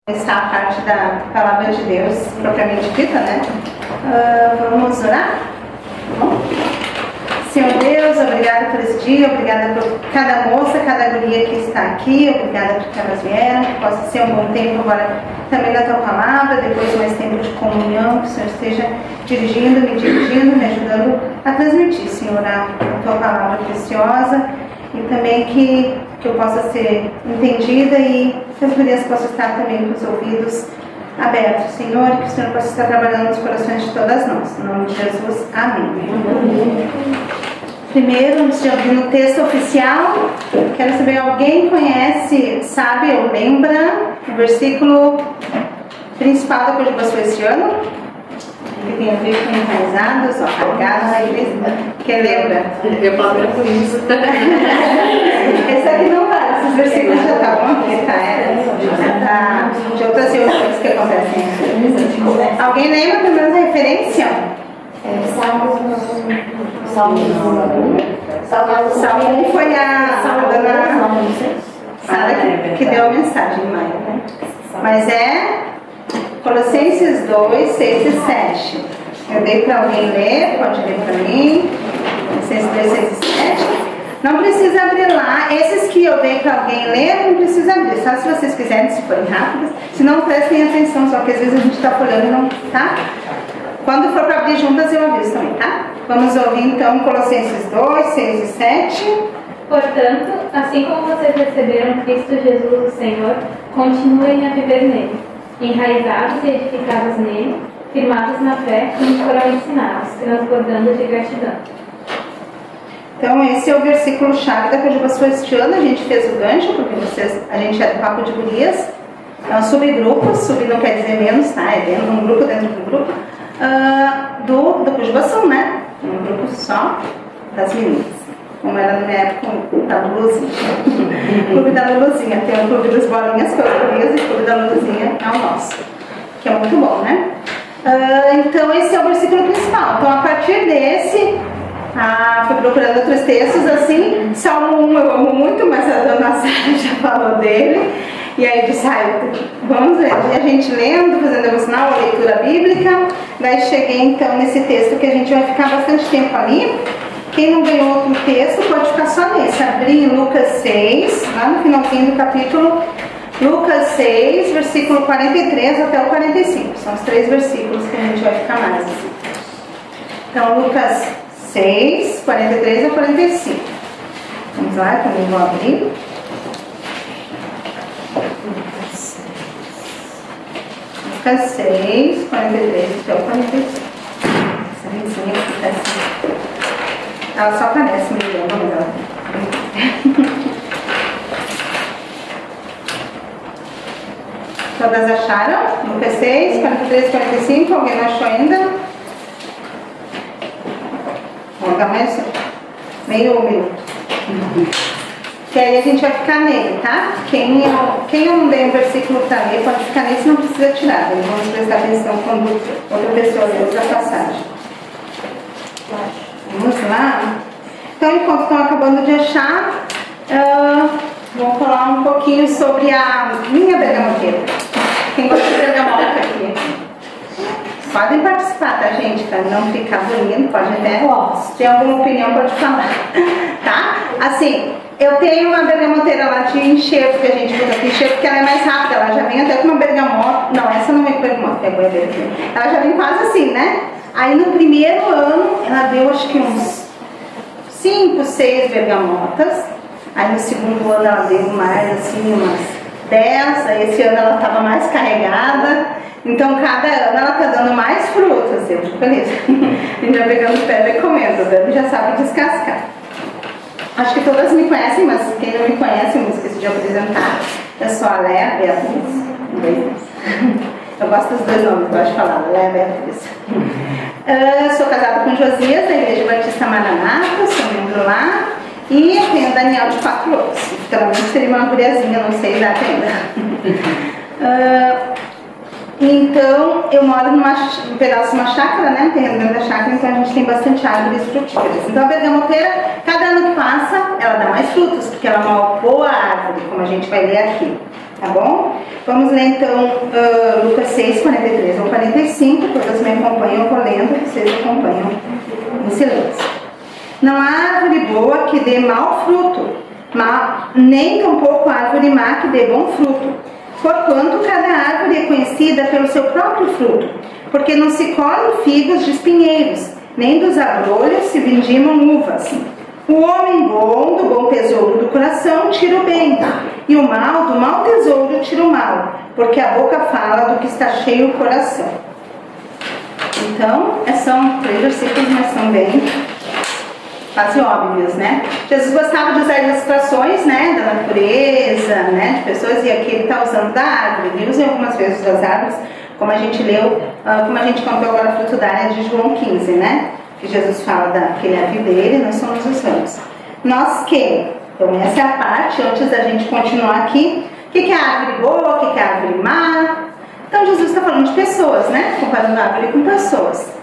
Essa parte da palavra de Deus propriamente dita, né? Vamos orar? Bom. Senhor Deus, obrigada por esse dia, obrigada por cada moça, cada guria que está aqui, obrigada por que elas vieram, que possa ser um bom tempo agora também da tua palavra, depois mais tempo de comunhão, que o Senhor esteja me dirigindo, me ajudando a transmitir, Senhor, a tua palavra preciosa, e também que eu possa ser entendida e que as gurias possam estar também com os ouvidos abertos, Senhor, e que o Senhor possa estar trabalhando nos corações de todas nós. Em nome de Jesus, amém. Primeiro, antes de abrir no texto oficial, quero saber, alguém conhece, sabe ou lembra o versículo principal da Coisa de Pastor esse ano? Que tem a ver com enraizados, arraigados na igreja. Quem lembra? Eu falo por isso. Esse aqui não vai, esses versículos já estavam aqui, tá? De outras reuniões que acontecem. Alguém lembra pelo menos a referência? Salmo 1 foi a dona Sara que deu a mensagem, né? Mas é Colossenses 2, 6 e 7. Eu dei para alguém ler, pode ler para mim. Colossenses 2, 6 e 7. Não precisa abrir lá. Esses que eu dei para alguém ler, não precisa abrir. Só se vocês quiserem, se forem rápidos. Se não, prestem atenção, só que às vezes a gente está folhando e não, tá? Quando for para abrir juntas, eu aviso também, tá? Vamos ouvir então Colossenses 2, 6 e 7. Portanto, assim como vocês receberam Cristo Jesus, o Senhor, continuem a viver nele, enraizados e edificados nele, firmados na fé, como foram ensinados, transbordando de gratidão. Então esse é o versículo chave da Coisa de Pastor este ano. A gente fez o gancho, porque a gente é do Papo de Gurias. É um subgrupo, sub não quer dizer menos, tá? É dentro, um grupo dentro do grupo. Do Cujubação, né? Um grupo só das meninas, como era na minha época da Luluzinha. Clube da Luluzinha, tem o Clube das Bolinhas que é o Gurias, e o Clube da Luluzinha é o nosso, que é muito bom, né? Então esse é o versículo principal. Então a partir desse, fui procurando outros textos assim. Salmo 1 eu amo muito, mas a dona Sara já falou dele. E aí disse, vamos ver, a gente lendo, fazendo devocional, a leitura bíblica. Daí cheguei então nesse texto que a gente vai ficar bastante tempo ali. Quem não ganhou outro texto pode ficar só nesse. Abrir em Lucas 6, lá no finalzinho do capítulo. Lucas 6, versículo 43 até o 45. São os 3 versículos que a gente vai ficar mais assim. Então Lucas 6, 43 a 45. Vamos lá, eu também vou abrir. Lucas 6, 43 até o 45. Essa vizinha fica assim. Ela só aparece, me lembra, mas ela... Todas acharam? Lucas 6, 43 e 45. Alguém não achou ainda? Vamos dar mais meio minuto. Que aí a gente vai ficar nele, tá? Quem eu não dei um versículo para ler pode ficar nesse, não precisa tirar. Vamos prestar atenção quando outra pessoa lê a passagem. Vamos lá? Então, enquanto estão acabando de achar, vou falar um pouquinho sobre a minha bergamoteira. Quem gosta de bergamota aqui? Podem participar, tá, gente? Para não ficar bonito, pode até. Se tem alguma opinião, pode falar. Tá? Assim, eu tenho uma bergamoteira lá de enxerto, que a gente usa aqui, enxerto, porque ela é mais rápida. Ela já vem até com uma bergamota. Não, essa não vem com bergamota, é goiabeira aqui. Ela já vem quase assim, né? Aí no primeiro ano, ela deu acho que uns 5, 6 bergamotas. Aí no segundo ano ela deu mais, assim, umas 10. Aí esse ano ela estava mais carregada. Então cada ano ela está dando mais frutas. Eu fico feliz. A gente já pegando pedra e comendo, o já sabe descascar. Acho que todas me conhecem, mas quem não me conhece, eu me esqueci de apresentar. Eu sou a Léa Beatriz. Eu gosto dos 2 nomes, gosto de falar, Léa Beatriz. Sou casada com Josias, da Igreja Batista Maranata, sou membro lá. E eu tenho o Daniel de 4 anos. Futuramente seria uma guriazinha, não sei a idade ainda. Então, eu moro num pedaço de uma chácara, né? Um terreno dentro da chácara, então a gente tem bastante árvores frutíferas. Então a bergamoteira, cada ano que passa, ela dá mais frutos, porque ela é uma boa árvore, como a gente vai ler aqui. tá bom? Vamos ler então Lucas 6, 43 ao 45, todas me acompanham, eu vou lendo, vocês acompanham em silêncio. Não há árvore boa que dê mau fruto, nem tampouco árvore má que dê bom fruto. Porquanto cada árvore é conhecida pelo seu próprio fruto, porque não se colhem figos de espinheiros, nem dos abrolhos se vindimam uvas. O homem bom do bom tesouro do coração tira o bem, e o mal do mau tesouro tira o mal, porque a boca fala do que está cheio o coração. Então, são 3 versículos, mas são bem quase óbvios, né? Jesus gostava de usar ilustrações, né, da natureza, né, de pessoas, e aqui ele está usando da árvore. Ele usa algumas vezes das árvores, como a gente leu, como a gente cantou agora, fruto da área de João 15, né? Que Jesus fala que ele é a videira e nós somos os ramos. Nós quem? Então essa é a parte, antes da gente continuar aqui. O que é árvore boa, o que é árvore má? Então Jesus está falando de pessoas, né? Comparando a árvore com pessoas.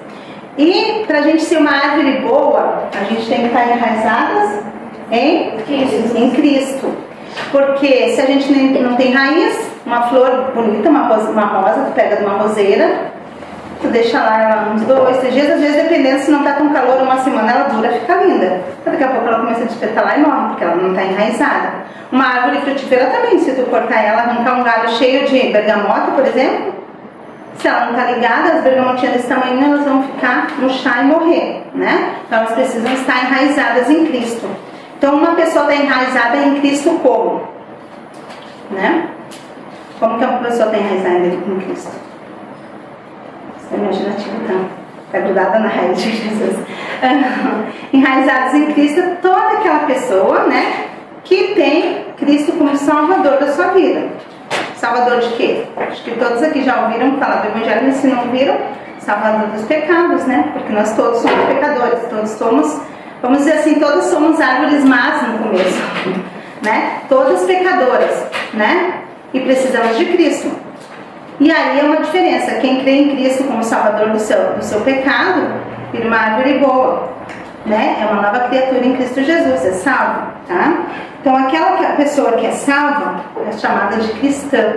E para a gente ser uma árvore boa, a gente tem que estar enraizadas em Cristo. Porque se a gente não tem raiz, uma flor bonita, uma rosa, tu pega de uma roseira, tu deixa lá ela uns 2, 3 dias, às vezes dependendo, se não está com calor, uma semana ela dura, fica linda. Daqui a pouco ela começa a despetalar e morre, porque ela não está enraizada. Uma árvore frutífera também, se tu cortar ela, arrancar um galho cheio de bergamota, por exemplo, se ela não está ligada, as bergamotinhas desse tamanho, elas vão ficar murchar e morrer, né? Então elas precisam estar enraizadas em Cristo. Então uma pessoa está enraizada em Cristo como? Né? Como que uma pessoa está enraizada em Cristo? Você é imaginativo, então. Está grudada na raiz de Jesus. Enraizados em Cristo, toda aquela pessoa, né, que tem Cristo como Salvador da sua vida. Salvador de quê? Acho que todos aqui já ouviram falar do Evangelho, e se não ouviram, Salvador dos pecados, né? Porque nós todos somos pecadores, todos somos, vamos dizer assim, todos somos árvores más no começo, né? Todas pecadoras, né? E precisamos de Cristo. E aí é uma diferença, quem crê em Cristo como Salvador do seu pecado, vira uma árvore boa, né? É uma nova criatura em Cristo Jesus, é salvo, tá? Então aquela pessoa que é salva é chamada de cristã.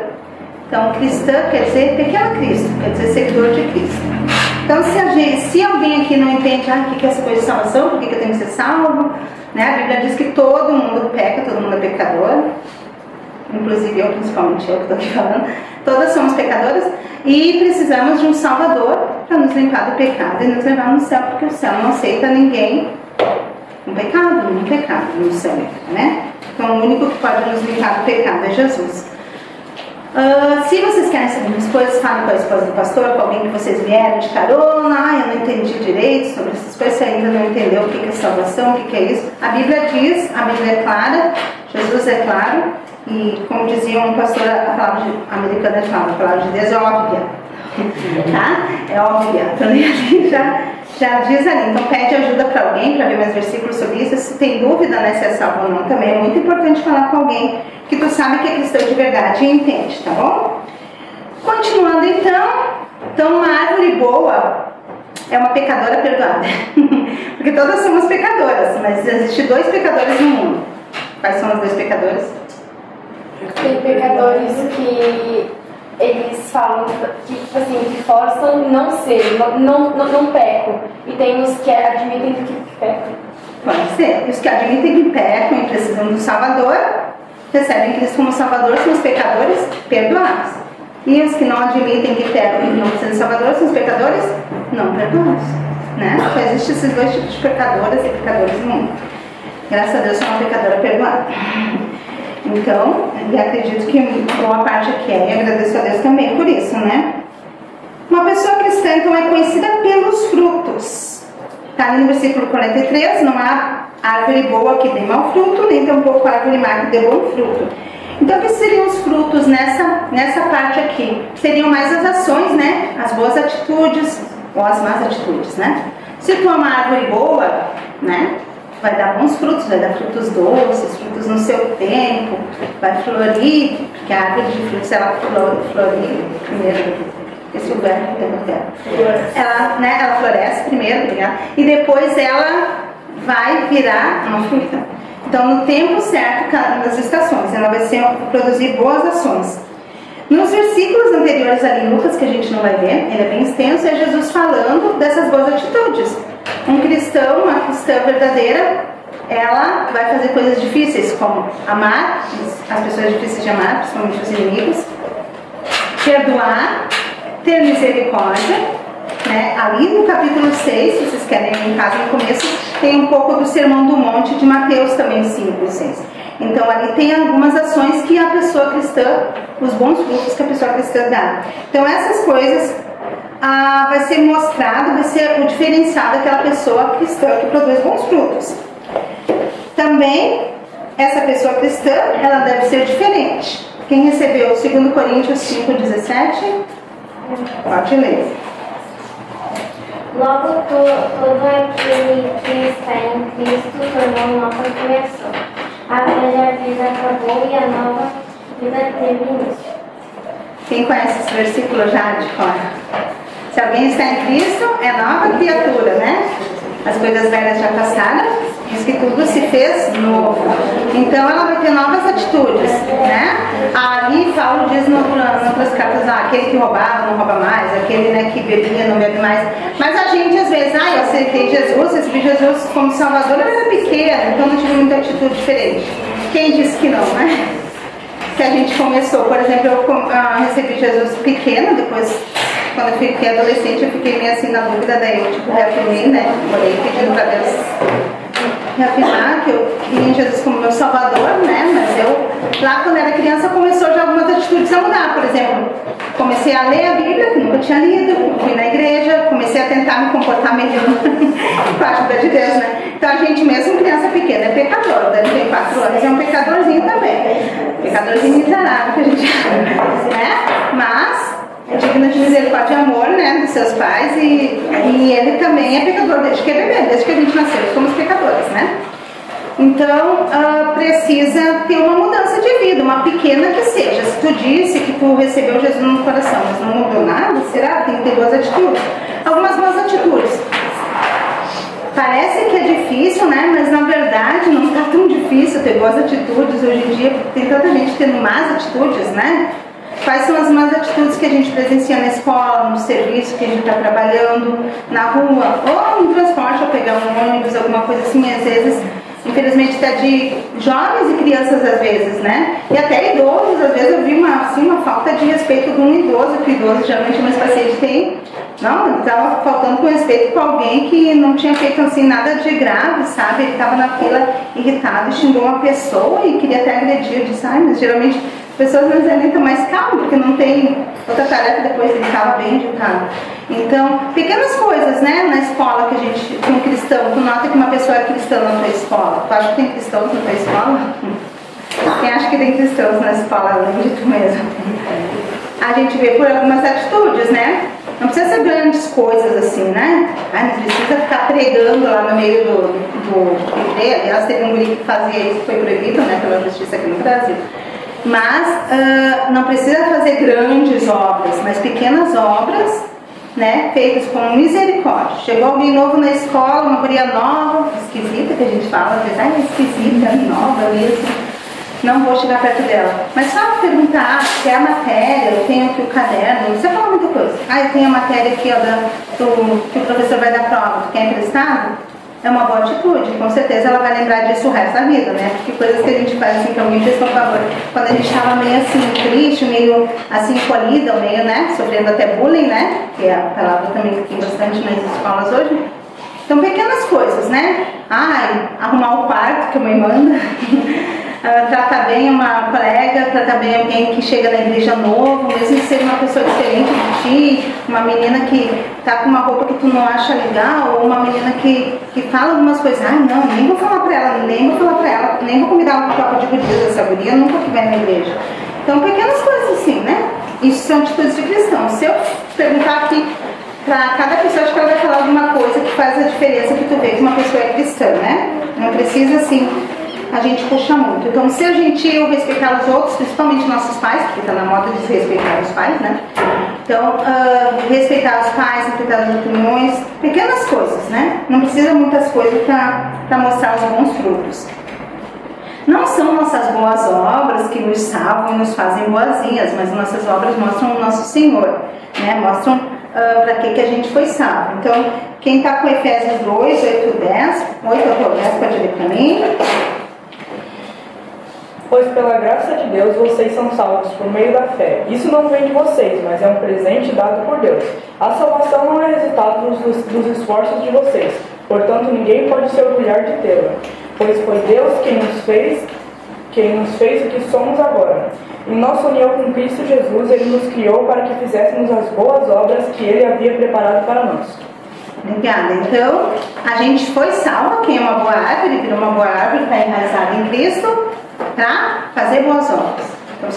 Então cristã quer dizer pequeno Cristo, quer dizer seguidor de Cristo. Então se alguém aqui não entende, o que é essa coisa de salvação, por que eu tenho que ser salvo, né? A Bíblia diz que todo mundo peca, todo mundo é pecador, inclusive eu, principalmente eu que estou aqui falando, todas somos pecadoras e precisamos de um Salvador para nos limpar do pecado e nos levar no céu, porque o céu não aceita ninguém com pecado, nenhum pecado no céu, né? Então o único que pode nos limpar do pecado é Jesus. Se vocês querem saber mais coisas, falem com a esposa do pastor, com alguém que vocês vieram de carona, eu não entendi direito sobre essas coisas, você ainda não entendeu o que é salvação, o que é isso. A Bíblia diz, a Bíblia é clara, Jesus é claro, e como dizia um pastor, a palavra americana fala, a palavra de Deus é óbvia, tá? É óbvia, então ali já diz ali. Então pede ajuda para alguém para ver mais versículos sobre isso. Se tem dúvida, né, se é salvo ou não, também é muito importante falar com alguém que tu sabe que é cristão de verdade e entende, tá bom? Continuando então uma árvore boa é uma pecadora perdoada. Porque todas somos pecadoras, mas existem 2 pecadores no mundo. Quais são os 2 pecadores? Tem pecadores que eles falam que, assim, que forçam não ser, não pecam. E tem os que admitem que pecam. Pode ser. E os que admitem que pecam e precisam do Salvador, recebem Cristo como Salvador, são os pecadores perdoados. E os que não admitem que pecam e não precisam do Salvador, são os pecadores não perdoados, né? Só existem esses 2 tipos de pecadoras e pecadores no mundo. Graças a Deus, sou uma pecadora perdoada. Então, eu acredito que boa parte aqui é, e agradeço a Deus também por isso, né? Uma pessoa cristã, então, é conhecida pelos frutos. Está ali no versículo 43, não há árvore boa que dê mau fruto, nem tampouco árvore má que dê bom fruto. Então, o que seriam os frutos nessa parte aqui? Seriam mais as ações, né? As boas atitudes, ou as más atitudes, né? Se tu é uma árvore boa, né? Vai dar bons frutos, vai dar frutos doces, frutos no seu tempo, vai florir, porque a árvore de frutos, ela florir primeiro, esse lugar que tem no terra. Ela floresce primeiro, e depois ela vai virar uma fruta. Então, no tempo certo das estações, ela vai produzir boas ações. Nos versículos anteriores ali em Lucas, que a gente não vai ver, ele é bem extenso, é Jesus falando dessas boas atitudes. Um cristão, uma cristã verdadeira, ela vai fazer coisas difíceis, como amar as pessoas difíceis de amar, principalmente os inimigos, perdoar, ter misericórdia, né? Ali no capítulo 6, se vocês querem ir em casa no começo, tem um pouco do Sermão do Monte de Mateus também, 5 e 6. Então ali tem algumas ações que a pessoa cristã, os bons frutos que a pessoa cristã dá. Então essas coisas vai ser mostrado, vai ser o diferencial daquela pessoa cristã que produz bons frutos. Também essa pessoa cristã, ela deve ser diferente. Quem recebeu 2 Coríntios 5,17, pode ler. Logo, todo aquele que está em Cristo tornou nova criação. A velha vida acabou e a nova vida teve início. Quem conhece esse versículo já de cor? Se alguém está em Cristo, é nova criatura, né? As coisas velhas já passaram, diz que tudo se fez novo. Então ela vai ter novas atitudes, né? Ali Paulo diz nas cartas, aquele que roubava não rouba mais, aquele, né, que bebia não bebe mais. Mas a gente às vezes, eu aceitei Jesus, recebi Jesus como Salvador, eu era pequena, então não tive muita atitude diferente. Quem disse que não, né? Que a gente começou, por exemplo, eu recebi Jesus pequena, depois quando eu fiquei adolescente eu fiquei meio assim na dúvida, daí eu reafirmei, né, morei pedindo pra Deus reafirmar que eu queria Jesus como meu Salvador, né, mas eu, lá quando era criança, começou já algumas atitudes a mudar. Por exemplo, comecei a ler a Bíblia, que nunca tinha lido, fui na igreja, comecei a tentar me comportar melhor com a ajuda de Deus, né. Então a gente mesmo, criança pequena, é pecador, deve ter 4 anos, é um pecadorzinho também, pecadorzinho miserável que a gente né, mas é digno de misericórdia e amor, né, dos seus pais, e ele também é pecador desde que é bebê, desde que a gente nasceu, somos pecadores, né? Então, precisa ter uma mudança de vida, uma pequena que seja. Se tu disse que tu recebeu Jesus no coração, mas não mudou nada, será? Tem que ter boas atitudes. Algumas boas atitudes. Parece que é difícil, né? Mas na verdade não está tão difícil ter boas atitudes. Hoje em dia tem tanta gente tendo más atitudes, né? Quais são as más atitudes que a gente presencia na escola, no serviço que a gente está trabalhando, na rua, ou no transporte, ou pegar um ônibus, alguma coisa assim, às vezes, infelizmente, até de jovens e crianças, às vezes, né? E até idosos, às vezes eu vi uma falta de respeito de um idoso, que o idoso geralmente meus pacientes têm. Não, ele estava faltando com respeito com alguém que não tinha feito assim nada de grave, sabe? Ele estava na fila irritado, xingou uma pessoa e queria até agredir. Eu disse, mas geralmente pessoas mais ali estão mais calmas, porque não tem outra tarefa depois, ele estava bem agitado. Então, pequenas coisas, né, na escola que a gente, um cristão, tu nota que uma pessoa é cristã na tua escola. Tu acha que tem cristãos na tua escola? Quem acha que tem cristãos na escola, além de tu mesmo? A gente vê por algumas atitudes, né? Não precisa ser grandes coisas assim, né? Não precisa ficar pregando lá no meio do igreja. Aliás, teve um guri que fazia isso, foi proibido, né, pela justiça aqui no Brasil. Mas não precisa fazer grandes obras, mas pequenas obras, né, feitas com misericórdia. Chegou alguém novo na escola, uma guria nova, esquisita que a gente fala, às vezes, é esquisita, nova mesmo. Não vou chegar perto dela. Mas só perguntar se é a matéria, eu tenho aqui o caderno, não precisa falar muita coisa. Eu tenho a matéria aqui, ó, que o professor vai dar prova, tu quer emprestado? É uma boa atitude, com certeza ela vai lembrar disso o resto da vida, né? Porque coisas que a gente faz assim, que alguém fez por favor. Quando a gente estava meio assim, triste, meio assim, colhida, meio, né? Sofrendo até bullying, né? Que é a palavra também que tem bastante nas escolas hoje. Então, pequenas coisas, né? Arrumar o quarto que a mãe manda. Tratar bem uma colega, tratar bem alguém que chega na igreja novo, mesmo que seja uma pessoa diferente de ti, uma menina que tá com uma roupa que tu não acha legal, ou uma menina que fala algumas coisas, não, nem vou falar pra ela, nem vou convidar um copo de guria dessa guria, nunca que vai na igreja. Então, pequenas coisas assim, né? Isso são atitudes de cristão. Se eu perguntar aqui pra cada pessoa, acho que ela vai falar alguma coisa que faz a diferença que tu vê que uma pessoa é cristã, né? Não precisa, assim, a gente puxa muito. Então, ser gentil, respeitar os outros, principalmente nossos pais, porque está na moda de respeitar os pais, né? Então, respeitar os pais, respeitar as opiniões, pequenas coisas, né? Não precisa muitas coisas para mostrar os bons frutos. Não são nossas boas obras que nos salvam e nos fazem boazinhas, mas nossas obras mostram o nosso Senhor, né? Mostram para que a gente foi salvo. Então, quem está com Efésios 2, 8 ao 10, pode ler para mim. Pois pela graça de Deus vocês são salvos por meio da fé. Isso não vem de vocês, mas é um presente dado por Deus. A salvação não é resultado dos esforços de vocês, portanto ninguém pode se orgulhar de tê-la. Pois foi Deus quem nos fez o que somos agora. Em nossa união com Cristo Jesus, Ele nos criou para que fizéssemos as boas obras que Ele havia preparado para nós. Obrigada. Então, a gente foi salva, quem é uma boa árvore, virou uma boa árvore, está enraizada em Cristo, para fazer boas obras. Então,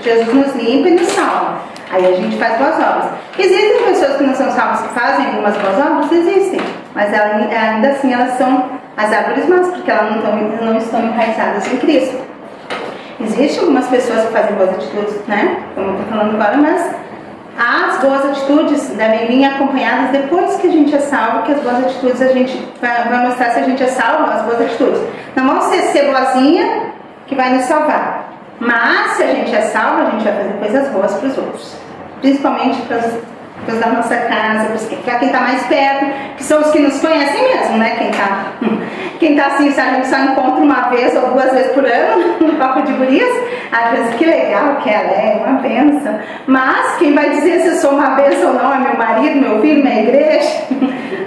Jesus nos limpa e nos salva. Aí a gente faz boas obras. Existem pessoas que não são salvas que fazem algumas boas obras? Existem. Mas ainda assim elas são as árvores más, porque elas não estão enraizadas em Cristo. Existem algumas pessoas que fazem boas atitudes, né? Como eu estou falando agora, mas as boas atitudes devem vir acompanhadas depois que a gente é salvo, que as boas atitudes a gente vai mostrar se a gente é salvo, as boas atitudes. Não vão ser boazinha que vai nos salvar. Mas se a gente é salvo, a gente vai fazer coisas boas para os outros. Principalmente para os da nossa casa, para quem está mais perto, que são os que nos conhecem mesmo, né? Quem tá assim, se a gente só encontra uma vez ou 2 vezes por ano no papo de gurias, às vezes que legal que ela é, uma benção. Mas quem vai dizer se eu sou uma benção ou não é meu marido, meu filho, minha igreja,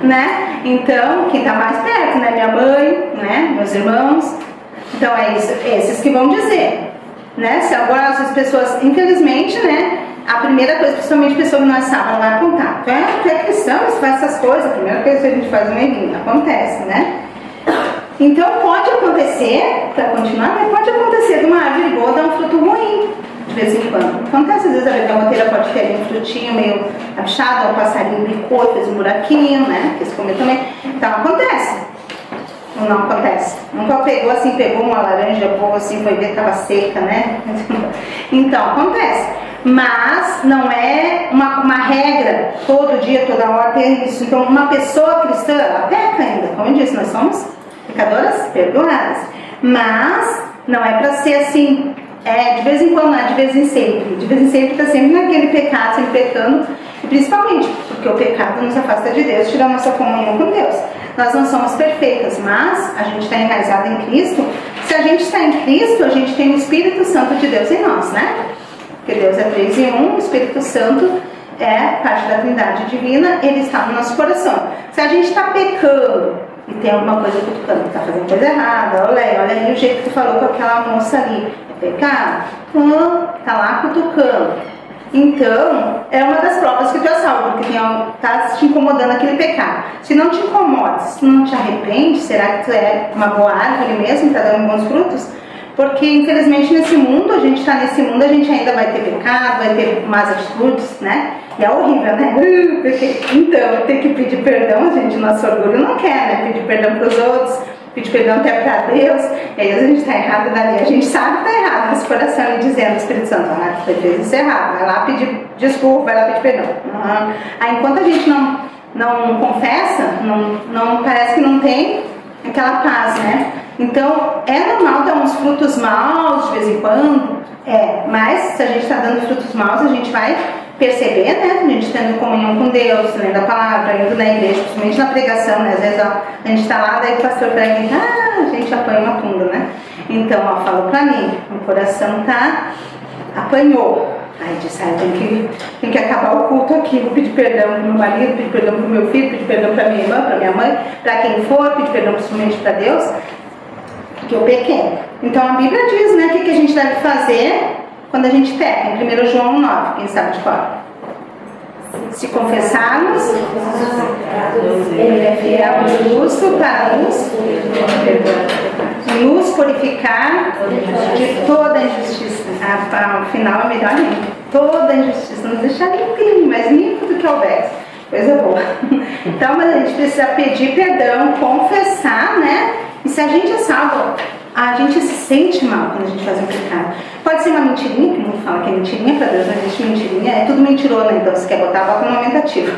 né? Então, quem está mais perto, né? Minha mãe, né? Meus irmãos. Então é isso, esses que vão dizer, né? Se agora as pessoas, infelizmente, né? A primeira coisa, principalmente a pessoa que não é salva, ela vai apontar. Tu é cristão, você faz essas coisas, a primeira coisa que a gente faz é um errinho, acontece, né? Então pode acontecer, para continuar, mas pode acontecer de uma árvore boa dar um fruto ruim, de vez em quando. Acontece, às vezes a bergamoteira pode ter ali um frutinho meio achado, um passarinho bicou, fez um buraquinho, né? Quis comer também. Então acontece. Ou não acontece? Nunca pegou uma laranja boa assim, foi ver que estava seca, né? Então acontece. Mas não é uma regra, todo dia, toda hora ter isso. Então uma pessoa cristã, ela peca ainda, como eu disse, nós somos pecadoras perdoadas. Mas não é para ser assim, de vez em quando, não é de vez em sempre. De vez em sempre está sempre naquele pecado, sempre pecando. E principalmente porque o pecado nos afasta de Deus, tira a nossa comunhão com Deus. Nós não somos perfeitas, mas a gente está enraizado em Cristo. Se a gente está em Cristo, a gente tem o Espírito Santo de Deus em nós, né? Porque Deus é 3 em 1, o Espírito Santo é parte da Trindade Divina, ele está no nosso coração. Se a gente está pecando e tem alguma coisa cutucando, está fazendo coisa errada, olha aí o jeito que tu falou com aquela moça ali, é pecado? Está lá cutucando. Então, é uma das provas que tu é salvo, porque está te incomodando aquele pecado. Se não te incomoda, se não te arrepende, será que tu é uma boa árvore mesmo, está dando bons frutos? Porque, infelizmente, nesse mundo, a gente está nesse mundo, a gente ainda vai ter pecado, vai ter más atitudes, né? E é horrível, né? Então, ter que pedir perdão, gente, nosso orgulho não quer, né? Pedir perdão para os outros, pedir perdão até para Deus, e aí a gente está errado dali, a gente sabe que está errado nesse coração e dizendo ao Espírito Santo, você fez isso errado, vai lá pedir desculpa, vai lá pedir perdão. Aí enquanto a gente não confessa, não parece que não tem aquela paz, né? Então é normal dar uns frutos maus de vez em quando, mas se a gente está dando frutos maus, a gente vai perceber, né? A gente tendo comunhão com Deus, lendo a palavra, indo na igreja, principalmente na pregação, né? Às vezes a gente está lá, daí o pastor prega e a gente apanha uma tunda, né? Então, falou pra mim, o coração apanhou. Aí disse, tem que acabar o culto aqui, vou pedir perdão pro meu marido, pedir perdão pro meu filho, pedir perdão pra minha irmã, pra minha mãe, pra quem for, pedir perdão principalmente pra Deus, porque eu pequei. Então a Bíblia diz, né, o que a gente deve fazer quando a gente peca, em 1 João 9, quem sabe de qual? Se confessarmos, ele é fiel e justo para nos purificar de toda injustiça. Ao final é melhor ainda. Toda injustiça, nos deixar limpinho, mais limpo do que houvesse. Coisa boa. Então, mas a gente precisa pedir perdão, confessar, né? E se a gente é salvo, a gente se sente mal quando a gente faz um pecado. Pode ser uma mentirinha, que o mundo fala que é mentirinha, para Deus não existe mentirinha, é tudo mentirona, então se quer botar, bota no aumentativo.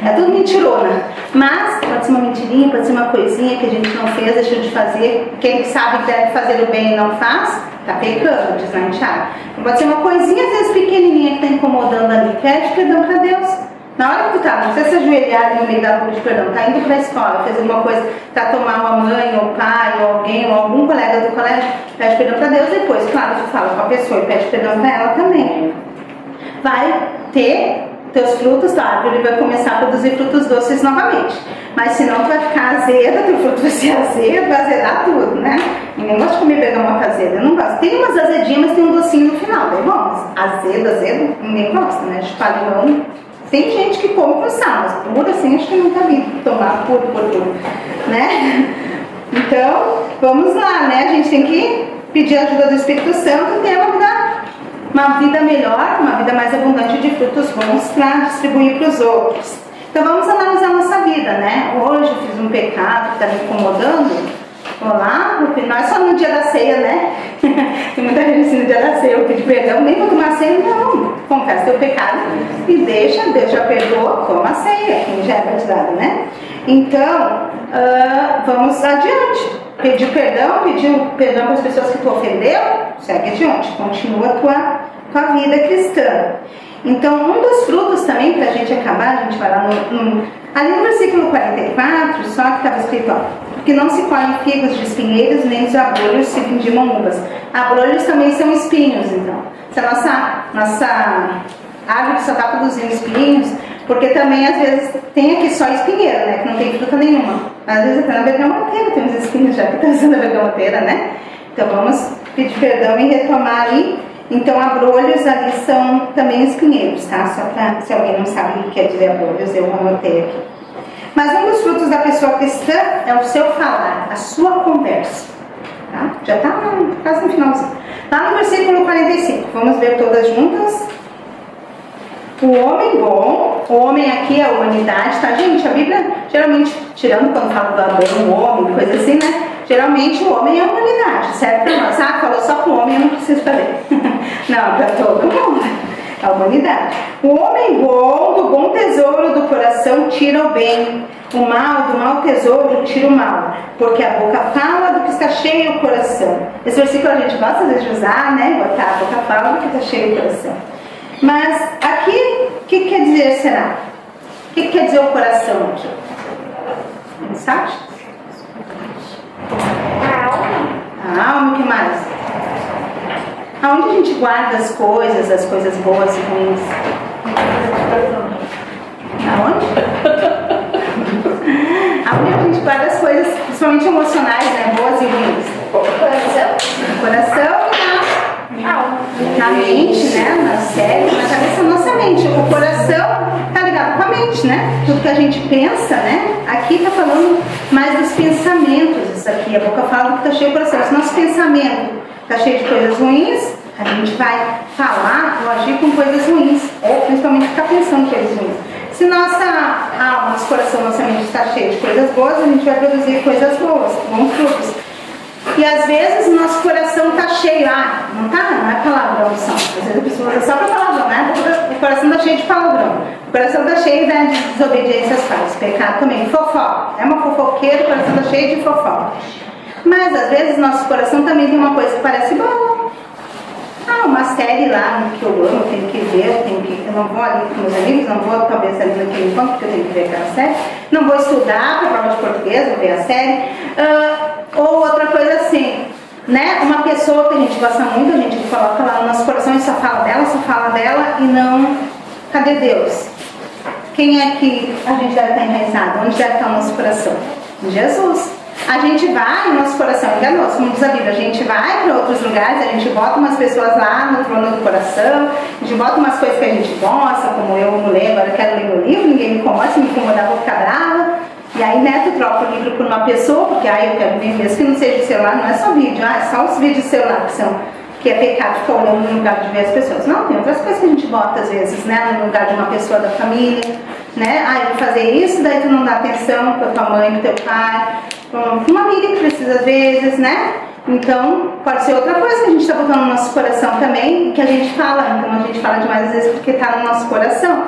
É tudo mentirona. Mas pode ser uma mentirinha, pode ser uma coisinha que a gente não fez, deixou de fazer. Quem sabe que deve fazer o bem e não faz, tá pecando, diz lá em Tiago. Pode ser uma coisinha, às vezes pequenininha, que tá incomodando ali. Pede perdão para Deus. Na hora que tu tá, não sei se ajoelhado no meio da rua de perdão, tá indo para a escola, fez alguma coisa para tomar uma mãe, ou pai, ou alguém, ou algum colega do colégio, pede perdão para Deus. Depois, claro, tu fala com a pessoa e pede perdão para ela também. Vai ter teus frutos, a árvore vai começar a produzir frutos doces novamente. Mas senão tu vai ficar azeda, teu fruto vai ser azedo, vai azedar tudo, né? Ninguém gosta de comer bergamota azeda, eu não gosto. Tem umas azedinhas, mas tem um docinho no final, daí bom, azedo, ninguém gosta, né? Chupar limão. Tem gente que come com sal, mas puro assim, acho que eu nunca vi tomar puro, né? Então, vamos lá, né? A gente tem que pedir a ajuda do Espírito Santo e ter uma vida melhor, uma vida mais abundante de frutos bons para distribuir para os outros. Então, vamos analisar a nossa vida, né? Hoje eu fiz um pecado que está me incomodando. Olá, não é só no dia da ceia, né? Tem muita gente assim no dia da ceia, eu pedi perdão, nem vou tomar ceia, não. Confessa teu pecado e deixa, Deus já perdoa, toma a ceia, quem já é batizado, né? Então, vamos adiante. Pediu perdão para as pessoas que tu ofendeu, segue adiante, continua a tua vida cristã. Então, um dos frutos também, para a gente acabar, a gente vai lá ali no versículo 44, só que estava escrito, ó, que não se colhem figos de espinheiros, nem os abrolhos se vindimam uvas. Abrolhos também são espinhos, então. Se a nossa árvore só está produzindo espinhos, porque também às vezes tem aqui só espinheiro, né, que não tem fruta nenhuma. Às vezes até na bergamoteira tem uns espinhos já que está usando a bergamoteira, né? Então vamos pedir perdão e retomar ali. Então, abrolhos ali são também espinheiros, tá? Só para, se alguém não sabe o que quer dizer abrolhos, eu anotei aqui. Mas um dos frutos da pessoa cristã é o seu falar, a sua conversa. Tá? Já está quase no finalzinho. Lá no versículo 45, vamos ver todas juntas. O homem bom, o homem aqui é a humanidade, tá, gente? A Bíblia, geralmente, tirando quando fala do Adão, o homem, coisa assim, né? Geralmente o homem é a humanidade, certo para nós? Ah, falou só para o homem, eu não preciso fazer. Não, para todo mundo. A humanidade. O homem bom, do bom tesouro do coração, tira o bem. O mal, do mau tesouro, tira o mal. Porque a boca fala do que está cheio o coração. Esse versículo a gente gosta às vezes de usar, né? Botar a boca fala do que está cheio o coração. Mas aqui, o que quer dizer será? O que quer dizer o coração aqui? Sabe? A alma, o que mais? Aonde a gente guarda as coisas boas e ruins? Aonde? Aonde a gente guarda as coisas, principalmente emocionais, né? Boas e ruins? No coração e na mente, né? Na cérebro, na cabeça, na nossa mente. O coração está ligado com a mente, né? Tudo que a gente pensa, né? Aqui está falando mais dos pensamentos, isso aqui. A boca fala do que está cheio do coração. Se nosso pensamento está cheio de coisas ruins, a gente vai falar ou agir com coisas ruins, ou principalmente ficar pensando coisas ruins. Se nossa alma, nosso coração, nossa mente está cheio de coisas boas, a gente vai produzir coisas boas, bons frutos. E às vezes o nosso coração está cheio, não é palavrão só. Às vezes a pessoa usa só para palavrão, né? O coração está cheio de palavrão. O coração está cheio de desobediência aos pais, pecado também, fofoca. É uma fofoqueira, o coração está cheio de fofoca. Mas às vezes nosso coração também tem uma coisa que parece boa. Uma série lá que eu amo, eu tenho que ver, eu não vou ali com meus amigos, não vou talvez ali naquele encontro, porque eu tenho que ver aquela série. Não vou estudar para a prova de português, vou ver a série. Ou outra coisa assim, né? Uma pessoa que a gente gosta muito, a gente coloca lá no nosso coração e só fala dela e não... Cadê Deus? Quem é que a gente deve estar enraizado? Onde deve estar o nosso coração? Em Jesus. A gente vai, o nosso coração enganoso, como diz a Bíblia, a gente vai para outros lugares, a gente bota umas pessoas lá no trono do coração, a gente bota umas coisas que a gente gosta, como eu não leio, agora eu quero ler meu livro, ninguém me incomoda, se me incomodar vou ficar brava. E aí, né, tu troca o livro por uma pessoa, porque eu quero ver mesmo que não seja o celular, não é só vídeo, é só os vídeos do celular que é pecado ficar olhando no lugar de ver as pessoas. Não, tem outras coisas que a gente bota às vezes, né, no lugar de uma pessoa da família, né, eu vou fazer isso, daí tu não dá atenção pra tua mãe, pro teu pai, pra uma amiga que precisa às vezes, né, Então, pode ser outra coisa que a gente está botando no nosso coração também, que a gente fala. Então, a gente fala demais às vezes porque está no nosso coração.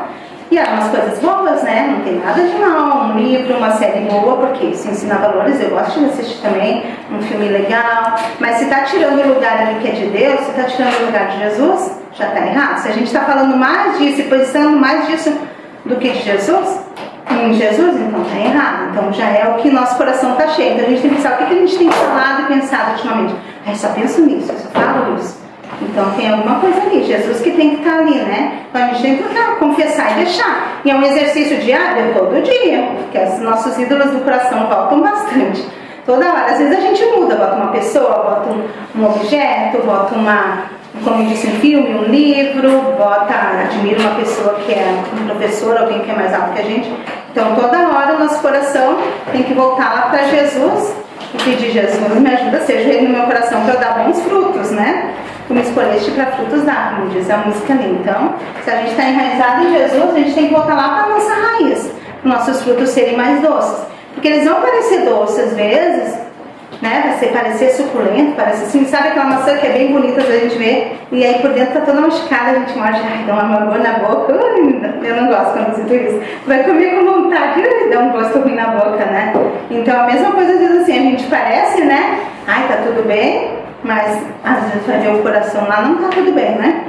E há umas coisas boas, né? Não tem nada de mal. Um livro, uma série boa, porque isso ensina valores. Eu gosto de assistir também. Um filme legal. Mas se está tirando o lugar ali que é de Deus, se está tirando o lugar de Jesus, já está errado. Se a gente está falando mais disso e posicionando mais disso do que de Jesus, em Jesus, então está errado. Então já é o que nosso coração está cheio. Então a gente tem que pensar o que a gente tem falado e pensado ultimamente. Eu só penso nisso, eu só falo isso. Então tem alguma coisa ali, Jesus que tem que estar ali, né? Então a gente tem que confessar e deixar. E é um exercício diário, todo dia, porque os nossos ídolos do coração voltam bastante. Toda hora, às vezes a gente muda, bota uma pessoa, bota um objeto, bota como disse, um filme, um livro, admira uma pessoa que é um professor, alguém que é mais alto que a gente. Então toda hora o nosso coração tem que voltar lá para Jesus e pedir: Jesus, me ajuda, seja ele no meu coração para eu dar bons frutos, né? Tu me escolheste para frutos dar, como diz a música ali. Então, se a gente está enraizado em Jesus, a gente tem que voltar lá para a nossa raiz, para nossos frutos serem mais doces. Porque eles vão parecer doces às vezes, né? Vai parecer suculento, parece assim, sabe aquela maçã que é bem bonita a gente ver, e aí por dentro tá toda machucada, a gente morde, dá uma amargor na boca. Eu não gosto quando eu sinto isso. Vai comer com vontade, dá um gosto ruim na boca, né? Então a mesma coisa às vezes assim, a gente parece, né? Ai, tá tudo bem, mas às vezes vai ver o coração lá, não tá tudo bem, né?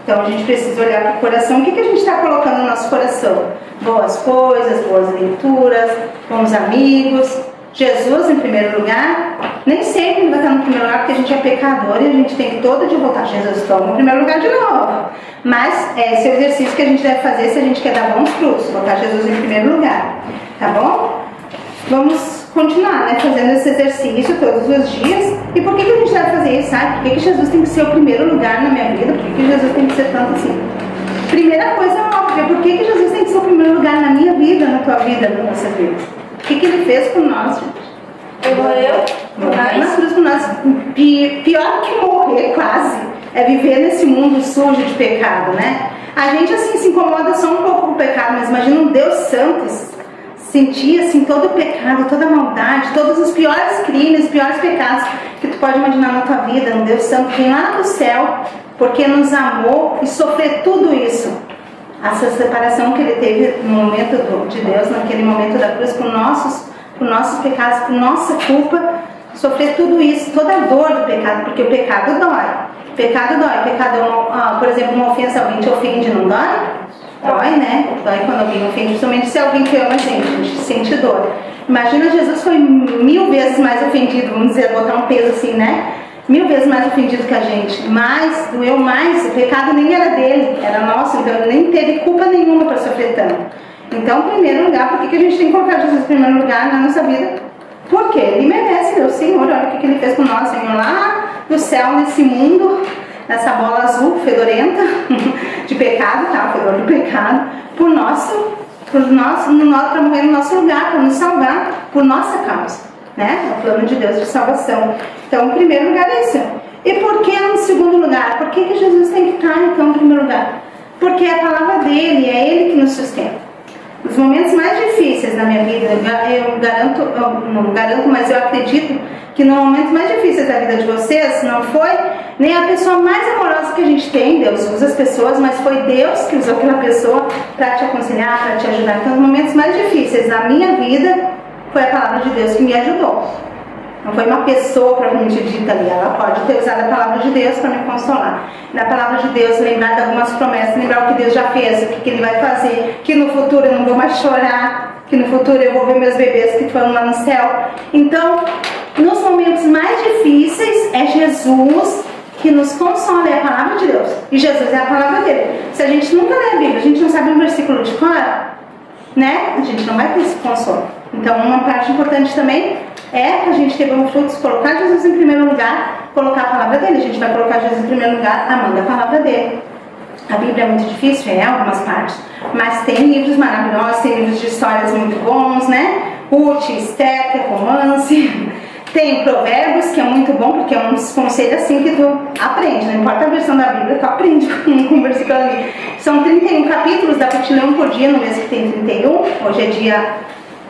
Então a gente precisa olhar para o coração. O que a gente está colocando no nosso coração? Boas coisas, boas leituras, bons amigos, Jesus em primeiro lugar. Nem sempre ele vai estar no primeiro lugar, porque a gente é pecador e a gente tem que todo dia voltar: Jesus, toma o primeiro lugar de novo. Mas esse é o exercício que a gente deve fazer se a gente quer dar bons frutos, botar Jesus em primeiro lugar, tá bom? Vamos continuar, né, fazendo esse exercício todos os dias. E por que a gente deve fazer isso, sabe? Por que Jesus tem que ser o primeiro lugar na minha vida? Por que Jesus tem que ser tanto assim? Primeira coisa óbvia: por que Jesus tem que ser o primeiro lugar na minha vida, na tua vida, na nossa vida? O que ele fez por nós, gente? Morreu na cruz por nós. Pior que morrer, quase, é viver nesse mundo sujo de pecado, né? A gente assim se incomoda só um pouco com o pecado, mas imagina um Deus santo sentir assim todo o pecado, toda a maldade, todos os piores crimes, os piores pecados que tu pode imaginar na tua vida. Um Deus santo vem lá do céu porque nos amou e sofrer tudo isso. Essa separação que ele teve no momento de Deus, naquele momento da cruz, por nossos pecados, por nossa culpa, sofrer tudo isso, toda a dor do pecado, porque o pecado dói. Pecado dói. Pecado, por exemplo, uma ofensa, alguém te ofende, não dói? Dói, né? Dói quando alguém ofende, principalmente se alguém que ama a gente sente dor. Imagina, Jesus foi 1000 vezes mais ofendido, vamos dizer, botar um peso assim, né? 1000 vezes mais ofendido que a gente, mas doeu mais. O pecado nem era dele, era nosso, então ele nem teve culpa nenhuma para sofrer tanto. Então, em primeiro lugar, por que a gente tem que colocar Jesus em primeiro lugar na nossa vida? Porque ele merece, o Senhor, olha o que ele fez por nós, Senhor, lá do céu, nesse mundo, nessa bola azul, fedorenta, de pecado, tá? O fedor do pecado, para morrer no nosso lugar, para nos salvar por nossa causa, né? O plano de Deus de salvação. Então, em primeiro lugar é isso. E por que em segundo lugar? Por que Jesus tem que estar, então, em primeiro lugar? Porque é a palavra dele, é ele que nos sustenta. Nos momentos mais difíceis da minha vida, não garanto, mas eu acredito que nos momentos mais difíceis da vida de vocês, não foi nem a pessoa mais amorosa que a gente tem, Deus usa as pessoas, mas foi Deus que usou aquela pessoa para te aconselhar, para te ajudar. Então, nos momentos mais difíceis da minha vida, foi a palavra de Deus que me ajudou. Não foi uma pessoa propriamente dita ali. Ela pode ter usado a palavra de Deus para me consolar. Na palavra de Deus, lembrar de algumas promessas, lembrar o que Deus já fez, o que Ele vai fazer, que no futuro eu não vou mais chorar, que no futuro eu vou ver meus bebês que foram lá no céu. Então, nos momentos mais difíceis, é Jesus que nos consola, é a palavra de Deus. E Jesus é a palavra dele. Se a gente nunca lê a Bíblia, a gente não sabe um versículo de cor, né? A gente não vai ter esse consolo. Então, uma parte importante também é que a gente ter bons frutos, colocar Jesus em primeiro lugar, colocar a palavra dele. A gente vai colocar Jesus em primeiro lugar, amando a palavra dele. A Bíblia é muito difícil, algumas partes, mas tem livros maravilhosos, tem livros de histórias muito bons, né? Ruth, Esther, que é romance. Tem Provérbios, que é muito bom, porque é um conselho assim que tu aprende, não importa a versão da Bíblia, tu aprende com o versículo ali. São 31 capítulos, dá pra te ler um por dia, no mês que tem 31, hoje é dia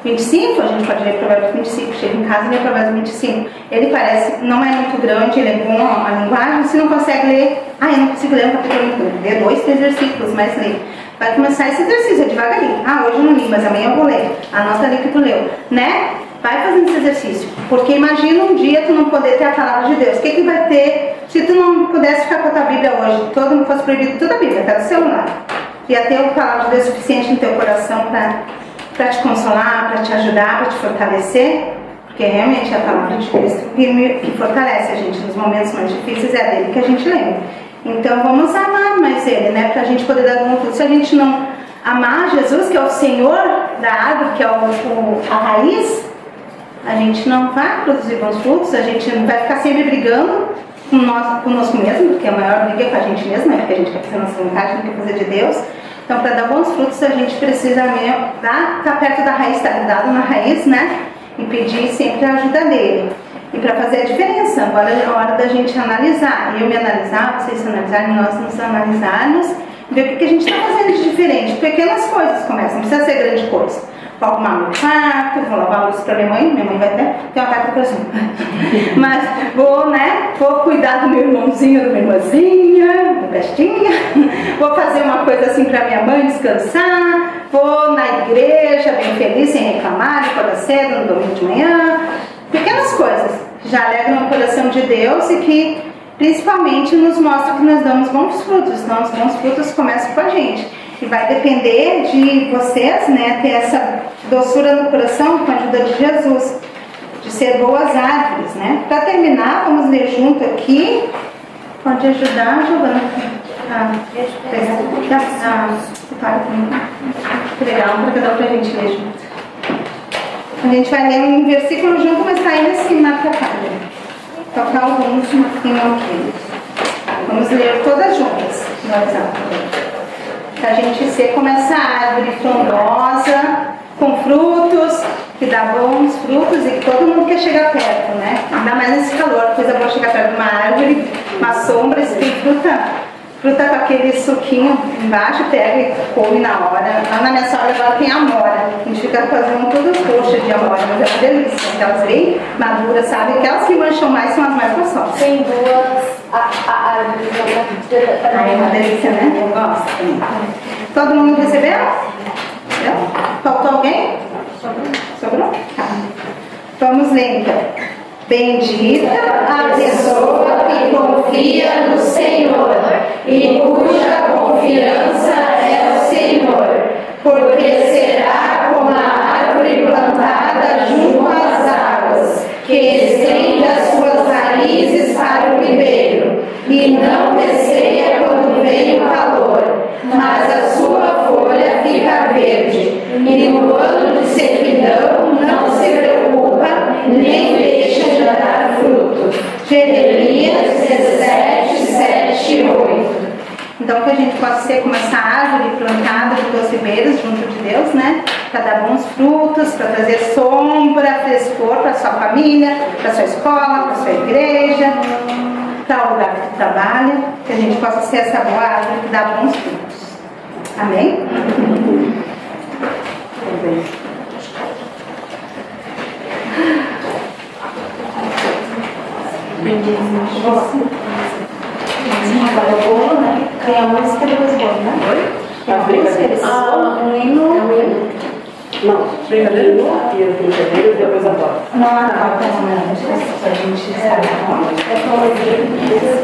25, a gente pode ler Provérbios 25, chega em casa e lê Provérbios 25. Ele parece, não é muito grande, ele é bom a linguagem, se não consegue ler, eu não consigo ler um capítulo inteiro, lê 2, 3 versículos, mas lê. Vai começar esse exercício, é devagarinho. Hoje eu não li, mas amanhã eu vou ler. Anota ali que tu leu, né? Vai fazendo esse exercício, porque imagina um dia tu não poder ter a palavra de Deus. O que vai ter se tu não pudesse ficar com a tua Bíblia hoje? Todo mundo fosse proibido toda a Bíblia, até do celular. Ia ter a palavra de Deus suficiente no teu coração para te consolar, para te ajudar, para te fortalecer, porque realmente é a palavra de Cristo que fortalece a gente nos momentos mais difíceis, é dele que a gente lembra. Então vamos amar mais ele, né? Para a gente poder dar bom fruto. Se a gente não amar Jesus, que é o Senhor da árvore, que é a raiz, a gente não vai produzir bons frutos, a gente vai ficar sempre brigando conosco mesmo, porque a maior briga é com a gente mesmo, né? Porque a gente quer fazer a nossa vontade, não quer fazer de Deus. Então, para dar bons frutos, a gente precisa estar perto da raiz, estar grudado na raiz, né? E pedir sempre a ajuda dele. E para fazer a diferença, agora é a hora da gente analisar. Eu me analisar, vocês se analisarem, nós nos analisarmos, ver o que a gente está fazendo de diferente. Pequenas coisas começam, não precisa ser grande coisa. Vou arrumar meu quarto, vou lavar a luz para minha mãe vai até ter um ataque do coração. Mas vou cuidar do meu irmãozinho, da minha irmãzinha, do Bestinha. Vou fazer uma coisa assim para minha mãe descansar. Vou na igreja, bem feliz, sem reclamar, acordar cedo, no domingo de manhã. Pequenas coisas que já alegram o coração de Deus e que principalmente nos mostram que nós damos bons frutos. Então os bons frutos começam com a gente. E vai depender de vocês, né, ter essa doçura no coração com a ajuda de Jesus, de ser boas árvores, né. Para terminar, vamos ler junto aqui. Pode ajudar, Giovana, a pegar um para cada um para a gente ler junto. A gente vai ler um versículo junto, mas está aí assim na tua página. Tocar alguns aqui. Vamos ler todas juntas no WhatsApp. Para a gente ser como essa árvore frondosa, com frutos, que dá bons frutos e que todo mundo quer chegar perto, né? Ainda mais nesse calor, coisa boa chegar perto de uma árvore, uma sombra, se tem fruta com aquele suquinho embaixo, pega e come na hora. Lá na minha sogra agora tem amora, a gente fica fazendo tudo coxa de amora, mas é uma delícia, aquelas bem maduras, sabe? Aquelas que mancham mais são as mais gostosas. Tem duas árvores. É uma delícia, né? Eu gosto também. Todo mundo recebeu? Faltou alguém? Sobrou? Tá. Vamos ler então. Bendita a pessoa que confia no Senhor e cuja confiança é o Senhor, porque será como a árvore plantada junto às águas, que estende as suas raízes para o ribeiro, e não receia quando vem o calor, mas a sua folha fica verde, e no ano de sequidão não se preocupa, nem deixa de dar fruto. Jeremias 17, 7 e 8. Então que a gente possa ser como essa árvore plantada dos ribeiros junto de Deus, né? Para dar bons frutos, para trazer sombra, frescor para a sua família, para a sua escola, para a sua igreja, para o lugar que tu trabalha, que a gente possa ser essa boa árvore que dá bons frutos. Amém? Agora eu vou, né? Tem a música e depois vou, né? Oi? As brincadeiras. Um hino. Não, brincadeira e as brincadeiras depois a voz. Não, a gente sabe. É como as brincadeiras.